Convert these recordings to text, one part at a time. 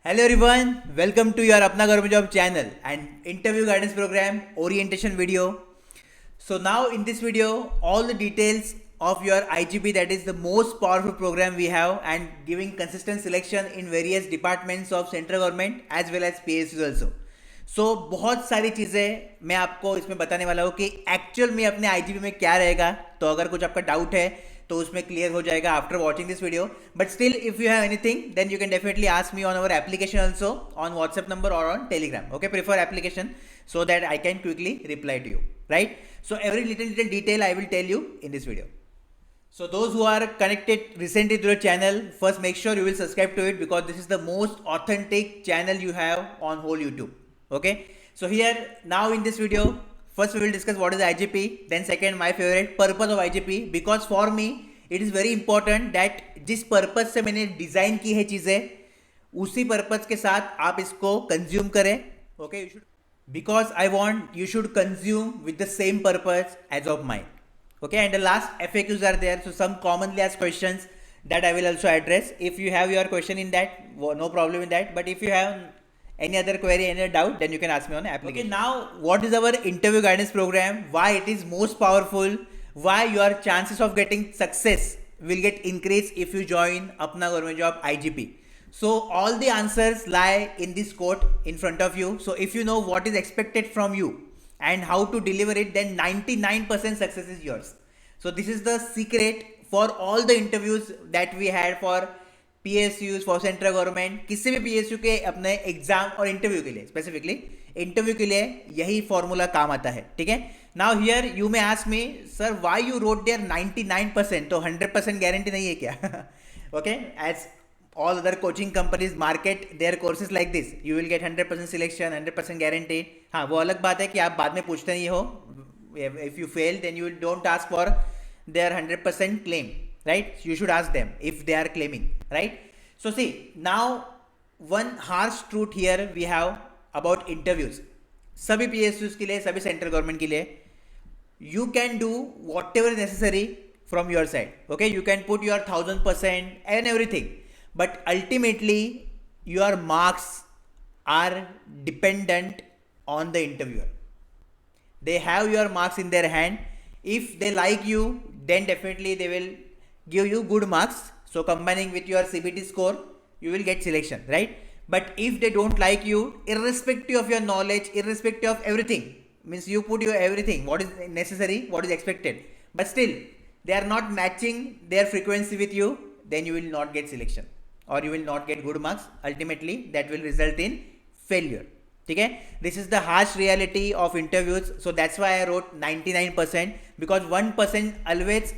Hello everyone, welcome to your Apna Government Job channel and interview guidance program orientation video. So now in this video, all the details of your IGP, that is the most powerful program we have, and giving consistent selection in various departments of central government as well as PSUs also. सो बहुत सारी चीज़ें मैं आपको इसमें बताने वाला हूँ कि एक्चुअल में अपने आईजीपी में क्या रहेगा. तो अगर कुछ आपका डाउट है तो उसमें क्लियर हो जाएगा after watching this video. But still if you have anything then you can definitely ask me on our application also on WhatsApp number और on Telegram. Okay, prefer application so that I can quickly reply to you, right? So every little detail I will tell you in this video. So those who are connected recently to the channel, first make sure you will subscribe to it because this is the most authentic channel you have on whole YouTube. Okay, so here now in this video, first we will discuss what is IGP, then second my favorite purpose of IGP, because for me it is very important that जिस purpose से मैंने design की है चीज़ें उसी purpose के साथ आप इसको consume करें. Okay, you should, because I want you should consume with the same purpose as of mine. Okay, and the last FAQs are there, so some commonly asked questions that I will also address. If you have your question in that, no problem in that, but if you have any other query, any other doubt, then you can ask me on the application. Okay, now what is our interview guidance program, why it is most powerful, why your chances of getting success will get increased if you join Apna Government Job IGP. So all the answers lie in this quote in front of you. So if you know what is expected from you and how to deliver it, then 99% success is yours. So this is the secret for all the interviews that we had for PSUs, for central government. किसी भी PSU के अपने exam और interview के लिए, specifically interview के लिए यही फॉर्मूला काम आता है. ठीक है. Now here you may ask me, sir why you wrote there 99%, तो 100% गारंटी नहीं है क्या? Okay, as all other coaching companies market their courses like this, you will get 100% selection, 100% guarantee. हाँ, वो अलग बात है कि आप बाद में पूछते नहीं हो. If you fail then you don't ask for their 100% claim, right? You should ask them if they are claiming, right? So see, now one harsh truth here we have about interviews. सभी PSUs के लिए, सभी central government के लिए, you can do whatever necessary from your side. Okay, you can put your 1000% and everything. But ultimately, your marks are dependent on the interviewer. They have your marks in their hand. If they like you, then definitely they will give you good marks. So combining with your CBT score, you will get selection, right? But if they don't like you, irrespective of your knowledge, irrespective of everything, means you put your everything, what is necessary, what is expected, but still they are not matching their frequency with you, then you will not get selection. Or you will not get good marks. Ultimately that will result in failure. ठीक है. This is the harsh reality of interviews. So that's why I wrote 99%, because 1% always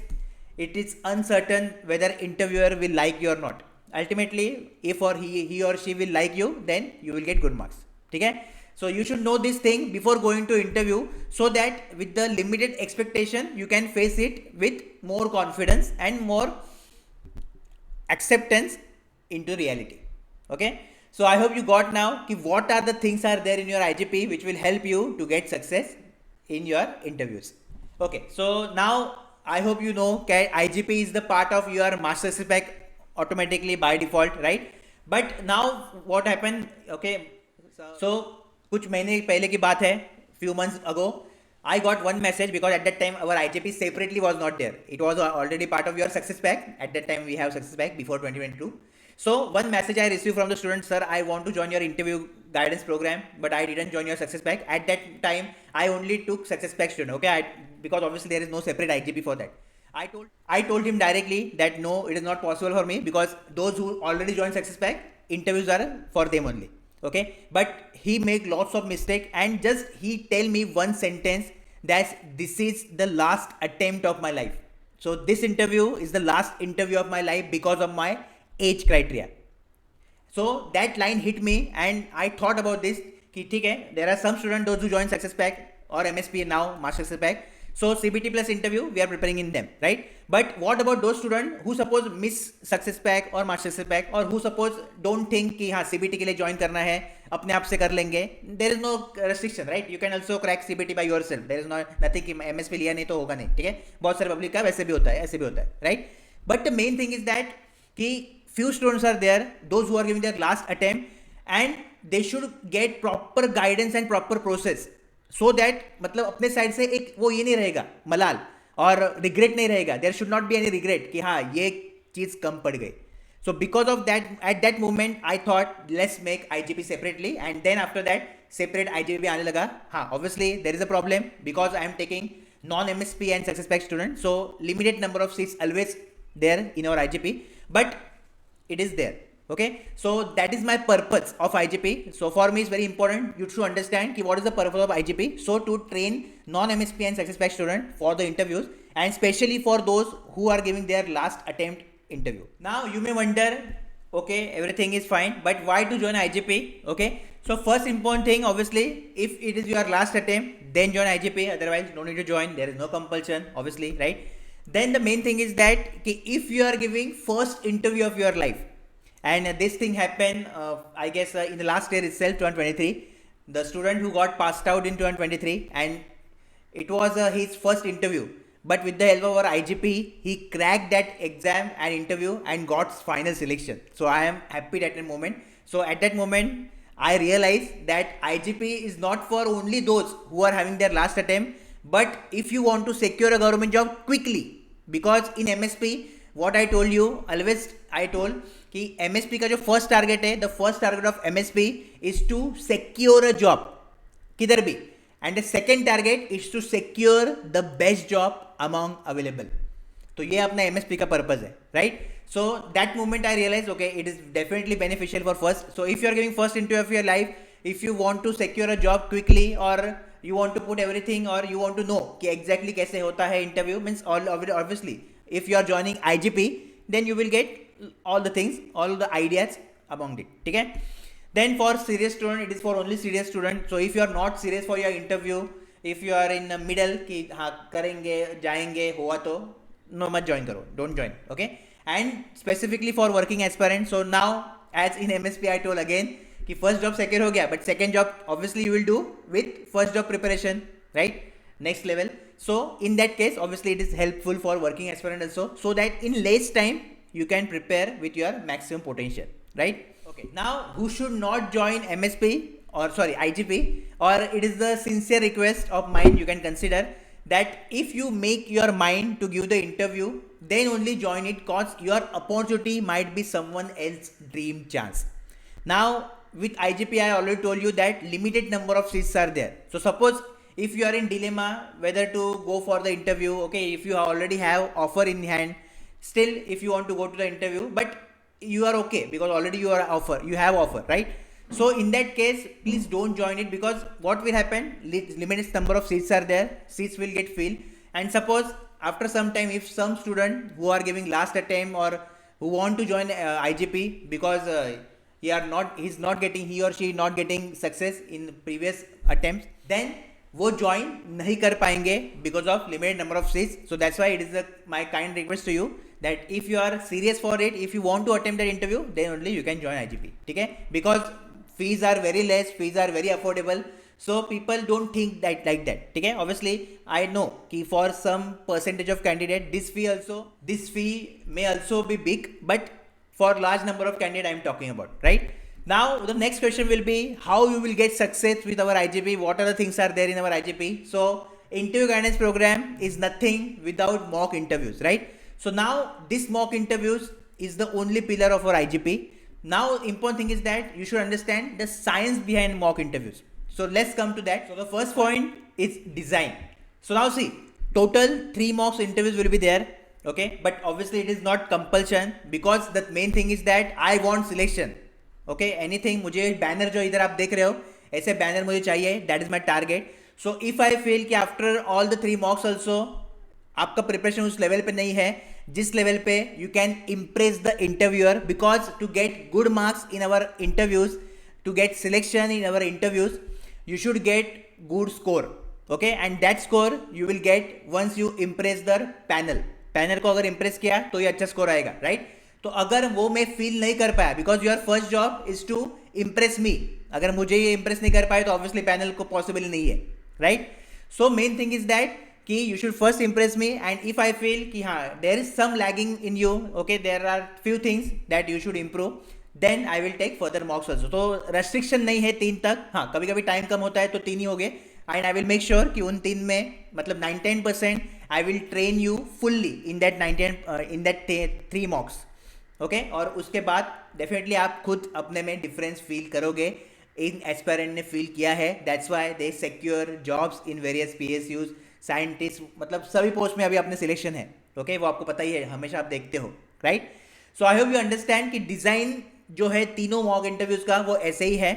it is uncertain whether interviewer will like you or not. Ultimately if or he or she will like you, then you will get good marks. ठीक है. So you should know this thing before going to interview, so that with the limited expectation you can face it with more confidence and more acceptance into reality. Okay, so I hope you got now ki what are the things are there in your IGP which will help you to get success in your interviews. Okay, so now I hope you know that IGP is the part of your master pack automatically by default, right? But now what happened, okay, so कुछ महीने पहले की बात है, few months ago I got one message, because at that time our IGP separately was not there. It was already part of your success pack. At that time we have success pack before 2022. So one message I received from the student, sir, I want to join your interview guidance program, but I didn't join your success pack. At that time I only took success pack student. Okay, because obviously there is no separate IGP for that. I told him directly that no, it is not possible for me, because those who already joined success pack, interviews are for them only. Okay, but he make lots of mistake, and just he tell me one sentence, that this is the last attempt of my life. So this interview is the last interview of my life because of my age criteria. So that line hit me, and I thought about this कि ठीक है, there are some students those who join success pack or MSP now, master success pack. So CBT plus interview we are preparing in them, right? But what about those students who suppose miss success pack or master success pack, or who suppose don't think कि हाँ CBT के लिए join करना है, अपने आप से कर लेंगे. There is no restriction, right? You can also crack CBT by yourself. There is nothing कि MSP लिया नहीं तो होगा नहीं. ठीक है, बहुत सारे पब्लिक का वैसे भी होता है, ऐसे भी होता है, right? But the main thing is that कि few students are there, those who are giving their last attempt, and they should get proper guidance and proper process, so that मतलब अपने साइड से एक वो ये नहीं रहेगा मलाल और रिग्रेट नहीं रहेगा. There should not be any regret कि हाँ ये चीज़ कम पड़ गई. So because of that, at that moment I thought let's make IGP separately, and then after that separate IGP आने लगा. हाँ, obviously there is a problem because I am taking non-MSP and success pack student, so limited number of seats always there in our IGP, but it is there. Okay, so that is my purpose of IGP. So for me it's very important you should understand कि what is the purpose of IGP. So to train non-MSP and success pack student for the interviews, and especially for those who are giving their last attempt interview. Now you may wonder, okay, everything is fine, but why to join IGP? Okay, so first important thing, obviously if it is your last attempt then join IGP, otherwise no need to join. There is no compulsion, obviously, right? Then the main thing is that if you are giving first interview of your life, and this thing happened I guess in the last year itself, 2023, the student who got passed out in 2023, and it was his first interview, but with the help of our IGP he cracked that exam and interview and got final selection. So I am happy at that moment. So at that moment I realized that IGP is not for only those who are having their last attempt, but if you want to secure a government job quickly, because in MSP what I told you, always I told कि MSP का जो first target है, the first target of MSP is to secure a job किधर भी, and the second target is to secure the best job among available. तो ये अपना MSP का पर्पज है, right? So that moment I realise okay it is definitely beneficial for first. So if you are giving first interview of your life, if you want to secure a job quickly, और you want to put everything, और you want to know कि exactly कैसे होता है interview, means obviously if you are joining IGP then you will get all the things, all the ideas among it. ठीक है? Then for serious student, it is for only serious student. So if you are not serious for your interview, if you are in the middle कि हाँ करेंगे जाएंगे हुआ तो no मत join करो, don't join. Okay? And specifically for working aspirant, so now as in MSP I told again कि first job secure हो गया, but second job obviously you will do with first job preparation, right? Next level. So in that case obviously it is helpful for working aspirant also, so that in less time you can prepare with your maximum potential, right? Okay, now who should not join MSP or sorry IGP, or it is the sincere request of mine, you can consider that if you make your mind to give the interview then only join it, cause your opportunity might be someone else's dream chance. Now with IGP I already told you that limited number of seats are there. So suppose if you are in dilemma whether to go for the interview, okay, if you already have offer in hand, still if you want to go to the interview but you are okay because already you are you have offer, right? So in that case please don't join it, because what will happen, limited number of seats are there, seats will get filled, and suppose after some time if some student who are giving last attempt or who want to join IGP because he's not getting, he or she not getting success in previous attempts, then वो join नहीं कर पाएंगे because of limited number of seats. So that's why it is my kind request to you that if you are serious for it, if you want to attempt that interview, then only you can join IGP. ठीक है? Because fees are very less, fees are very affordable, so people don't think that like that. ठीक है? Obviously I know कि for some percentage of candidate this fee may also be big, but for large number of candidate I am talking about, right? Now the next question will be how you will get success with our IGP, what are the things are there in our IGP. So interview guidance program is nothing without mock interviews, right? So now this mock interviews is the only pillar of our IGP. Now important thing is that you should understand the science behind mock interviews. So let's come to that. So the first point is design. So now see, total 3 mock interviews will be there, okay, but obviously it is not compulsion, because the main thing is that I want selection. Okay, anything, मुझे banner जो इधर आप देख रहे हो ऐसे banner मुझे चाहिए, that is my target. So if I feel कि after all the 3 mocks also आपका प्रिपरेशन उस लेवल पे नहीं है जिस लेवल पे you can impress the interviewer, because to get good marks in our interviews, to get selection in our interviews, you should get good score. Okay, and that score you will get once you impress the panel को अगर impress किया तो ये अच्छा score आएगा, right? तो अगर वो मैं फील नहीं कर पाया, because your first job is to impress me, अगर मुझे ये इम्प्रेस नहीं कर पाए तो ऑब्वियसली पैनल को पॉसिबल नहीं है, right? So main thing is that कि you should first impress me, and if I feel कि हाँ there is some lagging in you, okay, there are few things that you should improve, then I will take further mocks also. तो restriction नहीं है 3 तक, हाँ कभी कभी time कम होता है तो 3 ही हो गए, and I will make sure कि उन 3 में मतलब 99% I will train you fully in that 99 in that 3 मॉक्स, okay. और उसके बाद डेफिनेटली आप खुद अपने में डिफरेंस फील करोगे, इन एस्पायरेंट ने फील किया है, that's why they secure jobs in various PSUs, scientist, मतलब सभी पोस्ट में अभी अपने सिलेक्शन है, ओके वो आपको पता ही है, हमेशा आप देखते हो, right. So I hope you understand कि डिज़ाइन जो है तीनों मॉक इंटरव्यूज का वो ऐसे ही है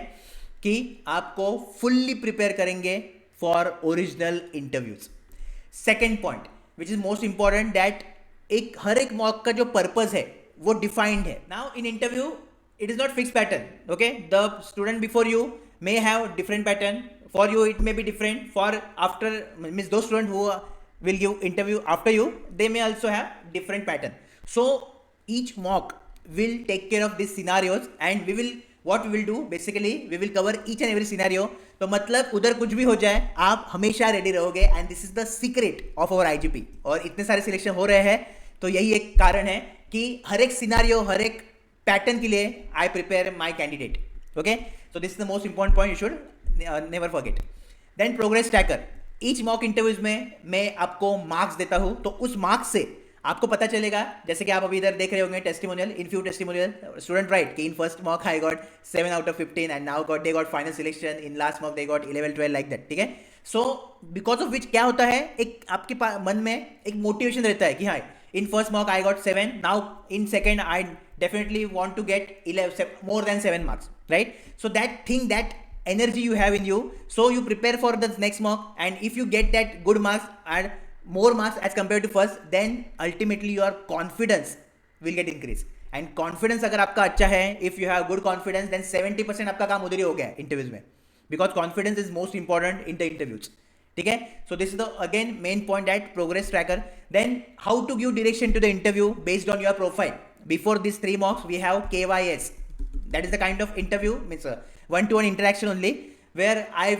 कि आपको फुल्ली प्रिपेयर करेंगे for original interviews. Second point which is most important, that हर एक मॉक का जो पर्पज है वो डिफाइंड है। Now in interview it is not fixed pattern, okay, the student before you may have different pattern, for you it may be different, for after means those students who will give interview after you, they may also have different pattern. So each mock will take care of these scenarios, and we will what we will do basically we will cover each and every scenario. तो मतलब उधर कुछ भी हो जाए आप हमेशा ready रहोगे, and this is the secret of our IGP। और इतने सारे सिलेक्शन हो रहे हैं तो यही एक कारण है कि हर एक सिनारियो, हर एक पैटर्न के लिए I prepare my candidate, okay. So this is the most important point, you should never forget. Then progress tracker, each mock interviews में मैं आपको मार्क्स देता हूं, तो उस मार्क्स से आपको पता चलेगा, जैसे कि आप अभी इधर देख रहे होंगे testimonial, in few testimonial student right कि in first mock I got 7 out of 15 and now got they got final selection, in last mock they got 11 12 like that, ठीक है। सो बिकॉज ऑफ विच क्या होता है, एक आपके मन में एक मोटिवेशन रहता है कि हाँ in first mock I got 7, now in second I definitely want to get 11 more than 7 marks, right? So that thing, that energy you have in you, so you prepare for the next mock, and if you get that good marks and more marks as compared to first, then ultimately your confidence will get increased, and confidence अगर आपका अच्छा है, if you have good confidence, then 70% आपका काम उधर ही हो गया interviews में, because confidence is most important in the interviews, ठीक है। So this is the again main point at progress tracker. Then how to give direction to the interview based on your profile. Before this 3 mocks we have KYS, that is the kind of interview, means 1-to-1 interaction only, where I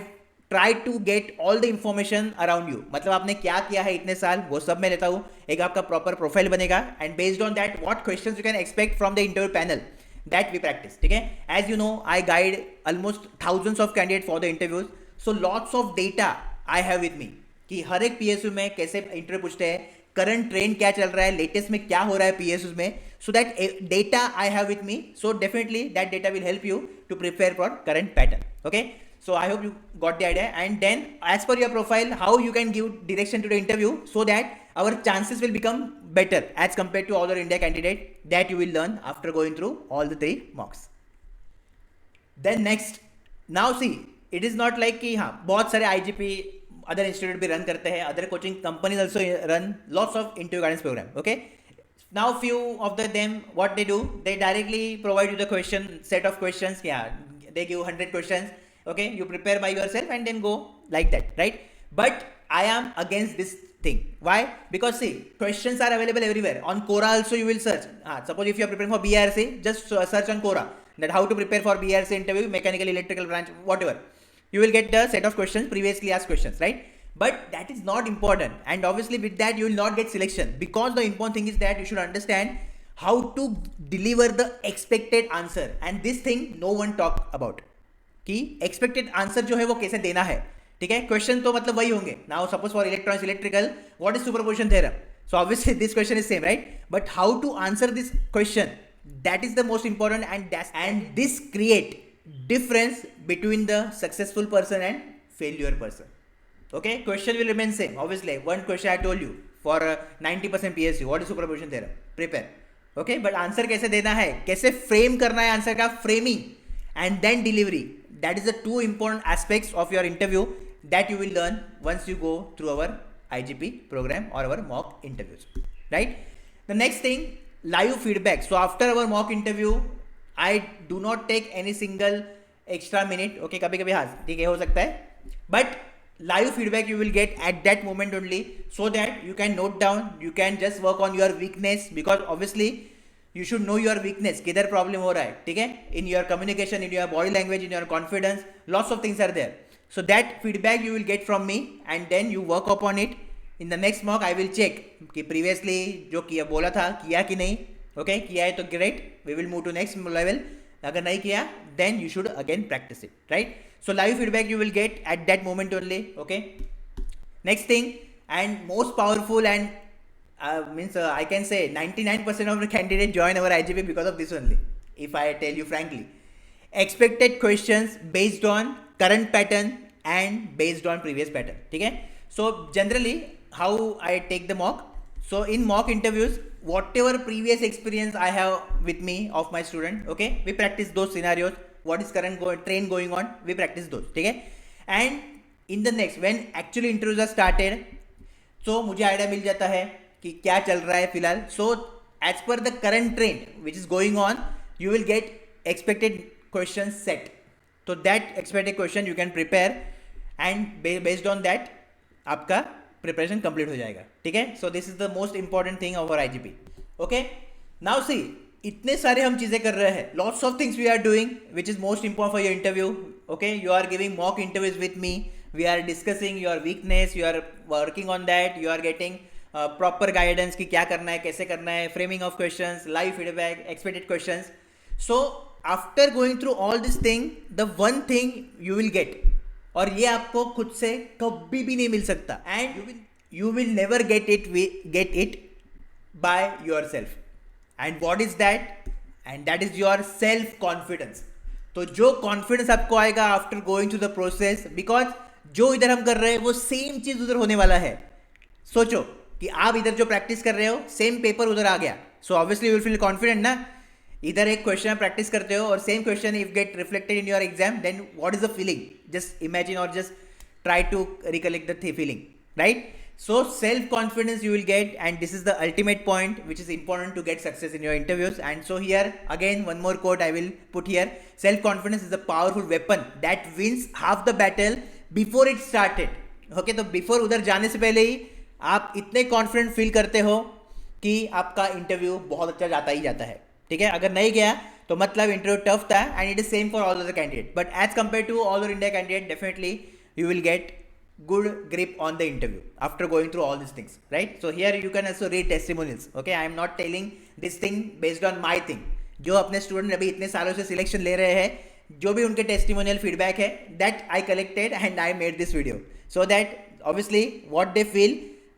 try to get all the information around you, मतलब आपने क्या किया है इतने साल वो सब मैं लेता हूँ, एक आपका प्रॉपर प्रोफाइल बनेगा, and based on that what questions you can expect from the interview panel, that we practice, ठीक है। As you know I guide almost thousands of candidate for the interviews, so lots of data I have with me कि हर एक PSU में कैसे interview पूछते हैं, current trend क्या चल रहा है, लेटेस्ट में क्या हो रहा है PSUs में, so that data I have with me, so definitely that data will help you to prepare for current pattern, okay. So I hope you got the idea, and then as per your profile how you can give direction to the interview, so that our chances will become better as compared to other India candidate, that you will learn after going through all the 3 mocks. Then next, now see, it is not like कि हाँ बहुत सारे IGP other institute भी run करते हैं, other coaching companies also run lots of interview guidance program, okay. Now few of them what they do, they directly provide you the question set of questions, या they give 100 questions, okay, you prepare by yourself and then go like that, right. But I am against this thing. Why? Because see, questions are available everywhere. On Quora also you will search. Suppose if you are preparing for BRC, just search on Quora that how to prepare for BRC interview, mechanical, electrical branch, whatever. You will get the set of questions, previously asked questions, right? But that is not important, and obviously with that you will not get selection, because the important thing is that you should understand how to deliver the expected answer, and this thing no one talk about कि expected answer जो है वो कैसे देना है, ठीक है। Question तो मतलब वही होंगे। Now suppose for electronics electrical what is superposition theorem, so obviously this question is same, right, but how to answer this question, that is the most important, and this create difference between the successful person and failure person, okay. Question will remain same, obviously one question I told you for 90% PSU, what is superposition theorem, prepare, okay, but answer कैसे देना है, कैसे frame करना है answer का, framing and then delivery, that is the 2 important aspects of your interview that you will learn once you go through our IGP program or our mock interviews, right. The next thing, live feedback. So after our mock interview I do not take any single extra minute, okay, कभी कभी हाँ ठीक है हो सकता है, but live feedback you will get at that moment only, so that you can note down, you can just work on your weakness, because obviously you should know your weakness, किधर problem हो रहा है, ठीक है, in your communication, in your body language, in your confidence, lots of things are there, so that feedback you will get from me, and then you work upon it. In the next mock I will check कि previously जो किया बोला था किया कि नहीं, okay, किया है तो great, we will move to next level, अगर नहीं किया then you should again practice it, right? So live feedback you will get at that moment only. Okay, next thing and most powerful and I can say 99% of the candidates join our IGP because of this only, if I tell you frankly. Expected questions based on current pattern and based on previous pattern. ठीक है? So generally how I take the mock, so in mock interviews whatever previous experience I have with me of my student, okay, we practice those scenarios. What is current trend going on, we practice those. ठीक है? And in the next when actually interviews are started, so मुझे idea मिल जाता है कि क्या चल रहा है फिलहाल. So as per the current trend which is going on, you will get expected questions set. So that expected question you can prepare and based on that आपका preparation complete हो जाएगा. ठीक है? So this is the most important thing of our IGP. Okay? Now see, इतने सारे हम चीज़ें कर रहे हैं. Lots of things we are doing which is most important for your interview. Okay? You are giving mock interviews with me. We are discussing your weakness. You are working on that. You are getting proper guidance कि क्या करना है, कैसे करना है, framing of questions, live feedback, expected questions. So after going through all this thing, the one thing you will get, और ये आपको खुद से कभी भी नहीं मिल सकता, and you will never get it by yourself. And what is that? And that is your self confidence. तो जो confidence आपको आएगा after going through the process, because जो इधर हम कर रहे हैं वो सेम चीज उधर होने वाला है. सोचो कि आप इधर जो प्रैक्टिस कर रहे हो सेम पेपर उधर आ गया, so obviously you will feel confident ना. इधर एक क्वेश्चन प्रैक्टिस करते हो और same question if get reflected in your exam, then what is the feeling? Just imagine और just try to recollect the feeling, right? So self-confidence you will get, and this is the ultimate point which is important to get success in your interviews. And so here again one more quote I will put here: self-confidence is a powerful weapon that wins half the battle before it started. Okay, तो before उधर जाने से पहले ही आप इतने confident feel करते हो कि आपका इंटरव्यू बहुत अच्छा जाता ही जाता है. ठीक है, अगर नहीं गया तो मतलब इंटरव्यू टफ था, and it is same for all other candidates. But as compared to all over India candidate, definitely you will get good grip on the interview after going through all these things, right? So here you can also read testimonials. Okay, I am not telling this thing based on my thing. जो अपने student अभी इतने सालों से selection ले रहे हैं, जो भी उनके टेस्टिमोनियल फीडबैक है, that I collected and I made this video, so that obviously what they feel,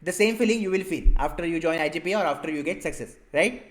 the same feeling you will feel after you join IGP or after you get success, right?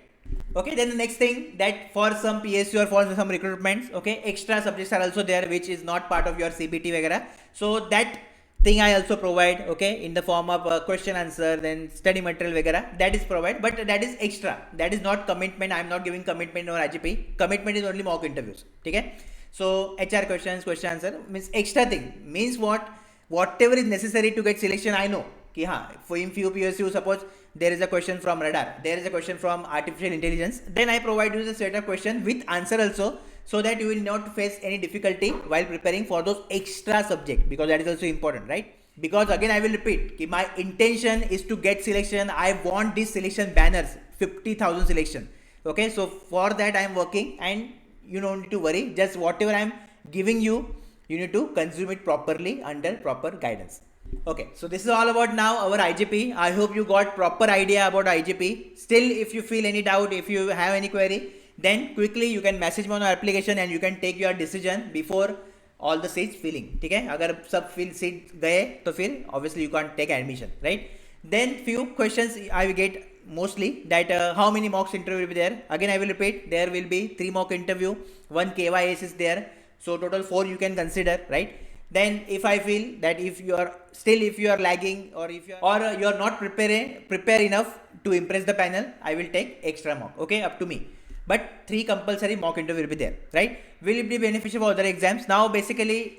Okay, then the next thing, that for some PSU or for some recruitments, okay, extra subjects are also there which is not part of your CBT वगैरह. So that thing I also provide, okay, in the form of question answer, then study material वगैरह, that is provide, but that is extra, that is not commitment. I am not giving commitment or IGP. Commitment is only mock interviews. ठीक है, so HR questions, question answer means extra thing, means what, whatever is necessary to get selection. I know कि हाँ, for in few PSU suppose there is a question from radar, there is a question from artificial intelligence, then I provide you the set of question with answer also, so that you will not face any difficulty while preparing for those extra subject, because that is also important, right? Because again I will repeat कि my intention is to get selection. I want this selection banners, 50,000 selection. Okay, so for that I am working, and you don't need to worry. Just whatever I am giving you, you need to consume it properly under proper guidance. Okay, so this is all about now our IGP. I hope you got proper idea about IGP. Still, if you feel any doubt, if you have any query, then quickly you can message me on our application and you can take your decision before all the seats filling. ठीक है, अगर सब fill seat गए तो फिर obviously you can't take admission, right? Then few questions I will get mostly, that how many mocks interview will be there. Again I will repeat, there will be 3 mock interview, 1 KYS is there, so total 4 you can consider, right? Then if I feel that if you are lagging, or if you are not prepare enough to impress the panel, I will take extra mock. Okay, up to me. But 3 compulsory mock interview will be there, right? Will it be beneficial for other exams? Now basically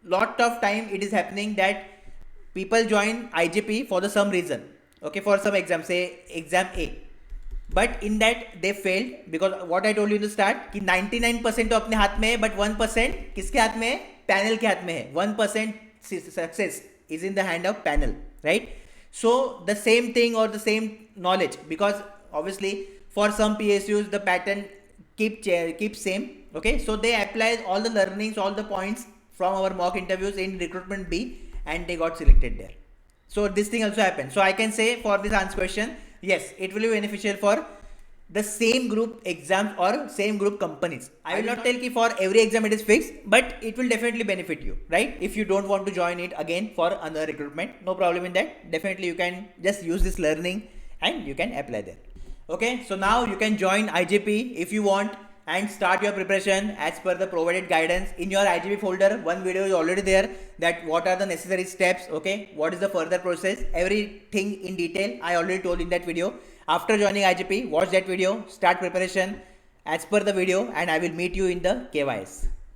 lot of time it is happening that people join IGP for the some reason, okay, for some exam, say exam A, but in that they failed because what I told you in the start कि 99% तो अपने हाथ में है, but 1% किसके हाथ में है? पैनल के हाथ में है. 1% success is in the hand of panel, right? So the same thing or the same knowledge, because obviously for some PSUs the pattern keep same, okay, so they apply all the learnings, all the points from our mock interviews in recruitment B, and they got selected there. So this thing also happened. So I can say for this answer question, yes, it will be beneficial for the same group exams or same group companies. I will not tell ki for every exam it is fixed, but it will definitely benefit you, right? If you don't want to join it again for another recruitment, no problem in that. Definitely you can just use this learning and you can apply there. Okay, so now you can join IGP if you want and start your preparation as per the provided guidance. In your IGP folder, one video is already there, that what are the necessary steps, okay, what is the further process, everything in detail I already told in that video. After joining IGP, watch that video, start preparation as per the video, and I will meet you in the KYS.